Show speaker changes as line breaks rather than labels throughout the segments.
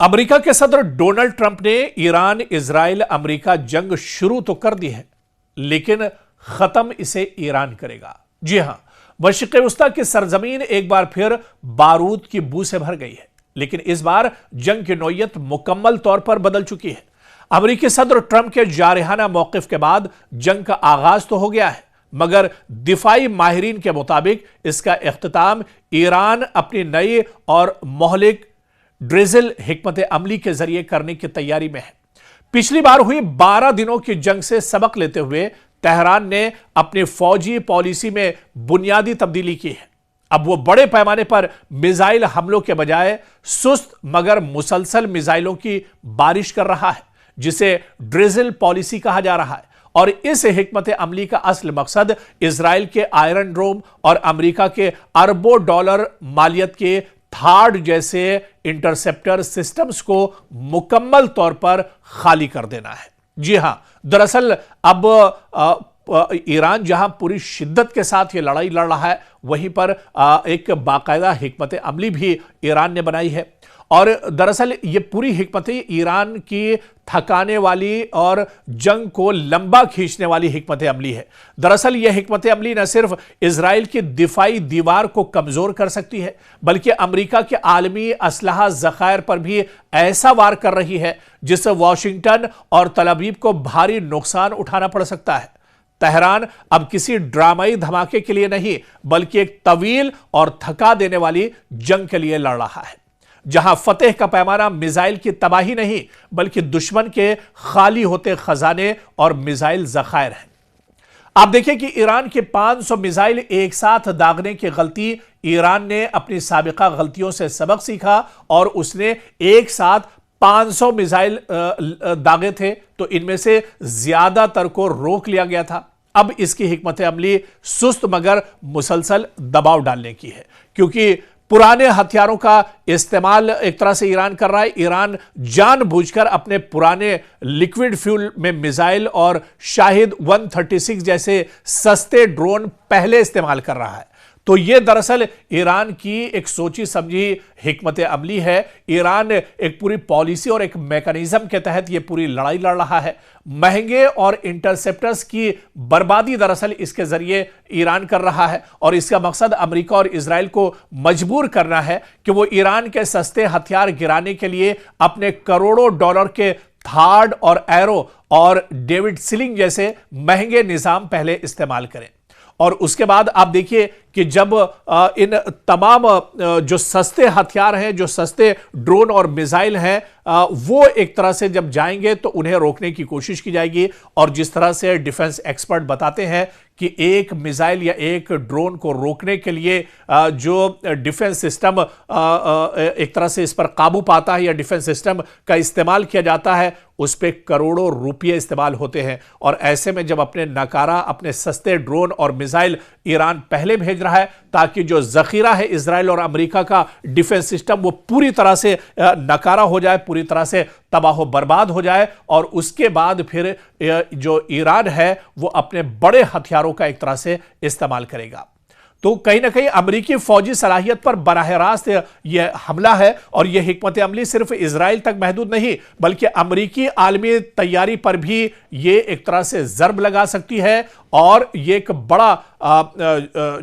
America के सदर Donald Trump ने ईरान इजराइल अमेरिका जंग शुरू तो कर दी है, लेकिन खत्म इसे ईरान करेगा। जी हां, मशरिक़ वस्ता की सरजमीन एक बार फिर बारूद की बू से भर गई है, लेकिन इस बार जंग की नौयत मुकम्मल तौर पर बदल चुकी है। अमेरिकी सदर ट्रंप के जारहाना मौक़िफ़ के बाद जंग का आगाज तो हो गया है, मगर दिफाई माहिरीन के मुताबिक इसका इख्तिताम ईरान अपनी नई और मोहलिक ड्रिज़ल हिकमत अमली के जरिए करने की तैयारी में है। पिछली बार हुई 12 दिनों की जंग से सबक लेते हुए तेहरान ने अपनी फौजी पॉलिसी में बुनियादी तब्दीली की है। अब वो बड़े पैमाने पर मिसाइल हमलों के बजाय सुस्त मगर मुसलसल मिसाइलों की बारिश कर रहा है, जिसे ड्रिज़ल पॉलिसी कहा जा रहा है। और इस हिकमत अमली का असल मकसद इजराइल के आयरन डोम और अमेरिका के अरबों डॉलर मालियत के थार्ड जैसे इंटरसेप्टर सिस्टम्स को मुकम्मल तौर पर खाली कर देना है। जी हां, दरअसल अब ईरान जहां पूरी शिद्दत के साथ ये लड़ाई लड़ रहा है, वहीं पर एक बाकायदा हिकमत अमली भी ईरान ने बनाई है। और दरअसल ये पूरी हिकमत ईरान की थकाने वाली और जंग को लंबा खींचने वाली हिकमत अमली है। दरअसल यह हिकमत अमली न सिर्फ इजराइल की दिफाई दीवार को कमजोर कर सकती है, बल्कि अमेरिका के आलमी असलहा ज़खायर पर भी ऐसा वार कर रही है जिससे वॉशिंगटन और तल अवीव को भारी नुकसान उठाना पड़ सकता है। तेहरान अब किसी ड्रामाई धमाके के लिए नहीं, बल्कि एक तवील और थका देने वाली जंग के लिए लड़ रहा है, जहां फतेह का पैमाना मिसाइल की तबाही नहीं, बल्कि दुश्मन के खाली होते खजाने और मिसाइल जखायर हैं। आप देखिए कि ईरान के 500 मिसाइल एक साथ दागने की गलती, ईरान ने अपनी साबिका गलतियों से सबक सीखा और उसने एक साथ 500 मिसाइल दागे थे, तो इनमें से ज्यादातर को रोक लिया गया था। अब इसकी हिकमत अमली सुस्त मगर मुसलसल दबाव डालने की है, क्योंकि पुराने हथियारों का इस्तेमाल एक तरह से ईरान कर रहा है। ईरान जानबूझकर अपने पुराने लिक्विड फ्यूल में मिसाइल और शाहिद 136 जैसे सस्ते ड्रोन पहले इस्तेमाल कर रहा है। तो यह दरअसल ईरान की एक सोची समझी हिकमत अमली है। ईरान एक पूरी पॉलिसी और एक मैकेनिज्म के तहत यह पूरी लड़ाई लड़ रहा है। महंगे और इंटरसेप्टर्स की बर्बादी दरअसल इसके जरिए ईरान कर रहा है, और इसका मकसद अमेरिका और इजराइल को मजबूर करना है कि वो ईरान के सस्ते हथियार गिराने के लिए अपने करोड़ों डॉलर के थार्ड और एरो और डेविड सिलिंग जैसे महंगे निजाम पहले इस्तेमाल करें। और उसके बाद आप देखिए कि जब इन तमाम जो सस्ते हथियार हैं, जो सस्ते ड्रोन और मिसाइल हैं, वो एक तरह से जब जाएंगे तो उन्हें रोकने की कोशिश की जाएगी। और जिस तरह से डिफेंस एक्सपर्ट बताते हैं कि एक मिसाइल या एक ड्रोन को रोकने के लिए जो डिफेंस सिस्टम एक तरह से इस पर काबू पाता है या डिफेंस सिस्टम का इस्तेमाल किया जाता है, उस पर करोड़ों रुपये इस्तेमाल होते हैं। और ऐसे में जब अपने नकारा, अपने सस्ते ड्रोन और मिसाइल ईरान पहले भेज रहा है, ताकि जो जखीरा है इजराइल और अमेरिका का डिफेंस सिस्टम वो पूरी तरह से नकारा हो जाए, पूरी तरह से तबाह बर्बाद हो जाए, और उसके बाद फिर जो ईरान है वो अपने बड़े हथियारों का एक तरह से इस्तेमाल करेगा। तो कहीं ना कहीं अमेरिकी फौजी सलाहियत पर बराह रास्त यह हमला है, और यह हिकमत अमली सिर्फ इजराइल तक महदूद नहीं, बल्कि अमेरिकी आलमी तैयारी पर भी यह एक तरह से जर्ब लगा सकती है, और यह एक बड़ा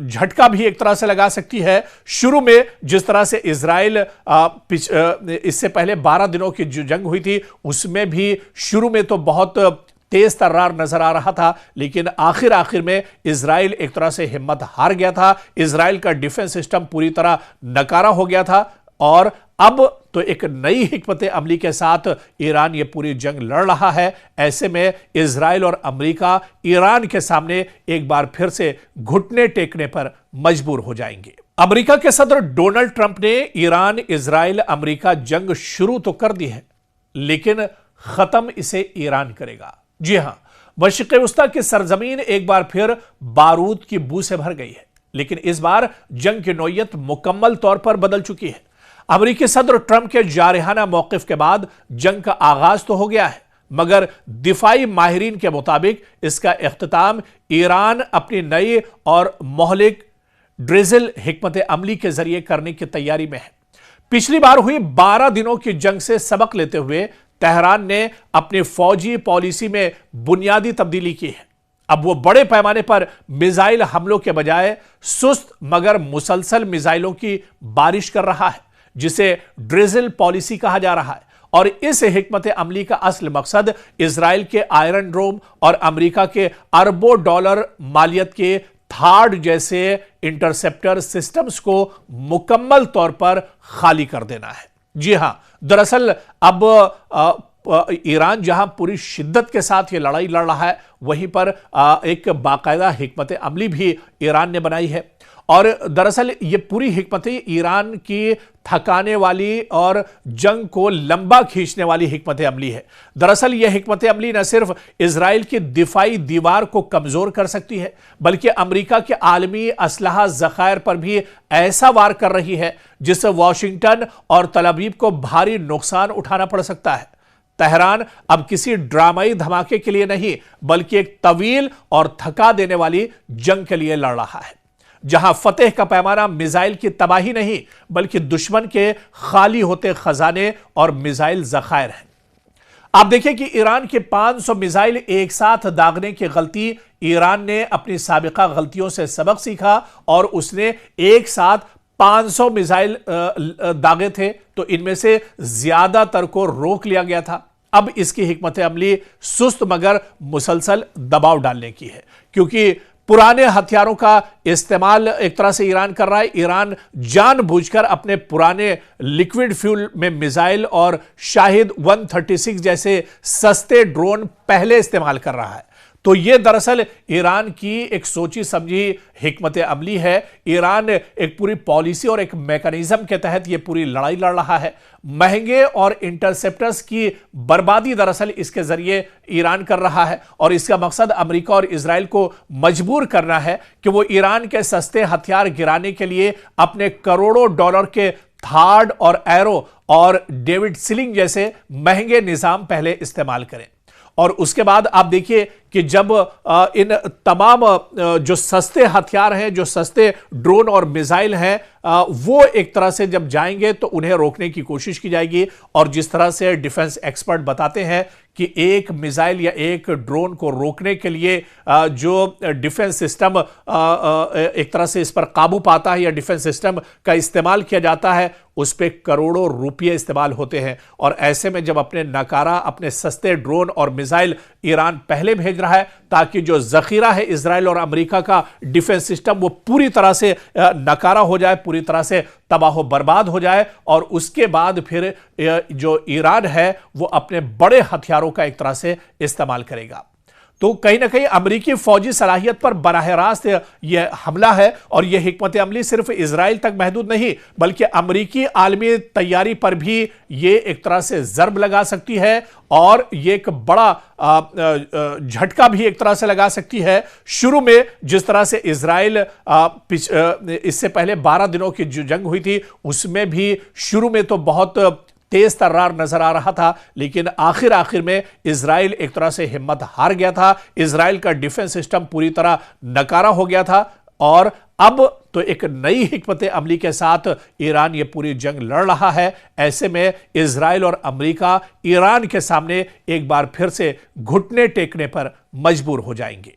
झटका भी एक तरह से लगा सकती है। शुरू में जिस तरह से इजराइल इससे पहले 12 दिनों की जो जंग हुई थी, उसमें भी शुरू में तो बहुत तेज तर्रार नजर आ रहा था, लेकिन आखिर में इजराइल एक तरह से हिम्मत हार गया था। इजराइल का डिफेंस सिस्टम पूरी तरह नकारा हो गया था, और अब तो एक नई हिकमत अमली के साथ ईरान ये पूरी जंग लड़ रहा है। ऐसे में इजराइल और अमेरिका ईरान के सामने एक बार फिर से घुटने टेकने पर मजबूर हो जाएंगे। अमेरिका के सदर डोनाल्ड ट्रंप ने ईरान इजराइल अमेरिका जंग शुरू तो कर दी है, लेकिन खत्म इसे ईरान करेगा। जी हां, मशरिक़ वस्ता की सरजमीन एक बार फिर बारूद की बू से भर गई है, लेकिन इस बार जंग की नौयत मुकम्मल तौर पर बदल चुकी है। अमेरिकी सदर ट्रंप के जारहाना मौक़िफ़ के बाद जंग का आगाज तो हो गया है, मगर दिफाई माहिरीन के मुताबिक इसका इख्तिताम ईरान अपनी नई और मोहलिक ड्रिज़ल हिकमत अमली के जरिए करने की तैयारी में है। पिछली बार हुई 12 दिनों की जंग से सबक लेते हुए तेहरान ने अपनी फौजी पॉलिसी में बुनियादी तब्दीली की है। अब वो बड़े पैमाने पर मिसाइल हमलों के बजाय सुस्त मगर मुसलसल मिसाइलों की बारिश कर रहा है, जिसे ड्रिजल पॉलिसी कहा जा रहा है। और इस हिकमत अमली का असल मकसद इजराइल के आयरन डोम और अमेरिका के अरबों डॉलर मालियत के थार्ड जैसे इंटरसेप्टर सिस्टम्स को मुकम्मल तौर पर खाली कर देना है। जी हां, दरअसल अब ईरान जहां पूरी शिद्दत के साथ ये लड़ाई लड़ रहा है, वहीं पर एक बाकायदा हिकमत अमली भी ईरान ने बनाई है। और दरअसल ये पूरी हिकमत ईरान की थकाने वाली और जंग को लंबा खींचने वाली हिकमत अमली है। दरअसल यह हिकमत अमली न सिर्फ इजराइल की दिफाई दीवार को कमजोर कर सकती है, बल्कि अमेरिका के आलमी असलहा जखायर पर भी ऐसा वार कर रही है जिससे वॉशिंगटन और तल अवीव को भारी नुकसान उठाना पड़ सकता है। तेहरान अब किसी ड्रामाई धमाके के लिए नहीं, बल्कि एक तवील और थका देने वाली जंग के लिए लड़ रहा है, जहां फतेह का पैमाना मिसाइल की तबाही नहीं, बल्कि दुश्मन के खाली होते खजाने और मिसाइल जखायर हैं। आप देखिए कि ईरान के 500 मिसाइल एक साथ दागने की गलती, ईरान ने अपनी साबिका गलतियों से सबक सीखा और उसने एक साथ 500 मिसाइल दागे थे, तो इनमें से ज्यादातर को रोक लिया गया था। अब इसकी हिकमत अमली सुस्त मगर मुसलसल दबाव डालने की है, क्योंकि पुराने हथियारों का इस्तेमाल एक तरह से ईरान कर रहा है। ईरान जानबूझकर अपने पुराने लिक्विड फ्यूल में मिसाइल और शाहिद 136 जैसे सस्ते ड्रोन पहले इस्तेमाल कर रहा है। तो यह दरअसल ईरान की एक सोची समझी हिकमत अमली है। ईरान एक पूरी पॉलिसी और एक मैकेनिज्म के तहत यह पूरी लड़ाई लड़ रहा है। महंगे और इंटरसेप्टर्स की बर्बादी दरअसल इसके जरिए ईरान कर रहा है, और इसका मकसद अमेरिका और इजराइल को मजबूर करना है कि वो ईरान के सस्ते हथियार गिराने के लिए अपने करोड़ों डॉलर के थार्ड और एरो और डेविड सिलिंग जैसे महंगे निजाम पहले इस्तेमाल करें। और उसके बाद आप देखिए कि जब इन तमाम जो सस्ते हथियार हैं, जो सस्ते ड्रोन और मिसाइल हैं, वो एक तरह से जब जाएंगे तो उन्हें रोकने की कोशिश की जाएगी। और जिस तरह से डिफेंस एक्सपर्ट बताते हैं कि एक मिसाइल या एक ड्रोन को रोकने के लिए जो डिफेंस सिस्टम एक तरह से इस पर काबू पाता है या डिफेंस सिस्टम का इस्तेमाल किया जाता है, उस पर करोड़ों रुपये इस्तेमाल होते हैं। और ऐसे में जब अपने नकारा, अपने सस्ते ड्रोन और मिसाइल ईरान पहले भेज रहा है, ताकि जो जखीरा है इजराइल और अमेरिका का डिफेंस सिस्टम वो पूरी तरह से नकारा हो जाए, पूरी तरह से तबाह बर्बाद हो जाए, और उसके बाद फिर जो ईरान है वो अपने बड़े हथियारों का एक तरह से इस्तेमाल करेगा। तो कहीं ना कहीं अमेरिकी फौजी सलाहियत पर बराह रास्त यह हमला है, और यह हिकमत अमली सिर्फ इजराइल तक महदूद नहीं, बल्कि अमेरिकी आलमी तैयारी पर भी यह एक तरह से जर्ब लगा सकती है, और यह एक बड़ा झटका भी एक तरह से लगा सकती है। शुरू में जिस तरह से इजराइल इससे पहले 12 दिनों की जो जंग हुई थी, उसमें भी शुरू में तो बहुत तेज तर्रार नजर आ रहा था, लेकिन आखिर में इजराइल एक तरह से हिम्मत हार गया था। इजराइल का डिफेंस सिस्टम पूरी तरह नकारा हो गया था, और अब तो एक नई हिकमत अमली के साथ ईरान ये पूरी जंग लड़ रहा है। ऐसे में इजराइल और अमेरिका ईरान के सामने एक बार फिर से घुटने टेकने पर मजबूर हो जाएंगे।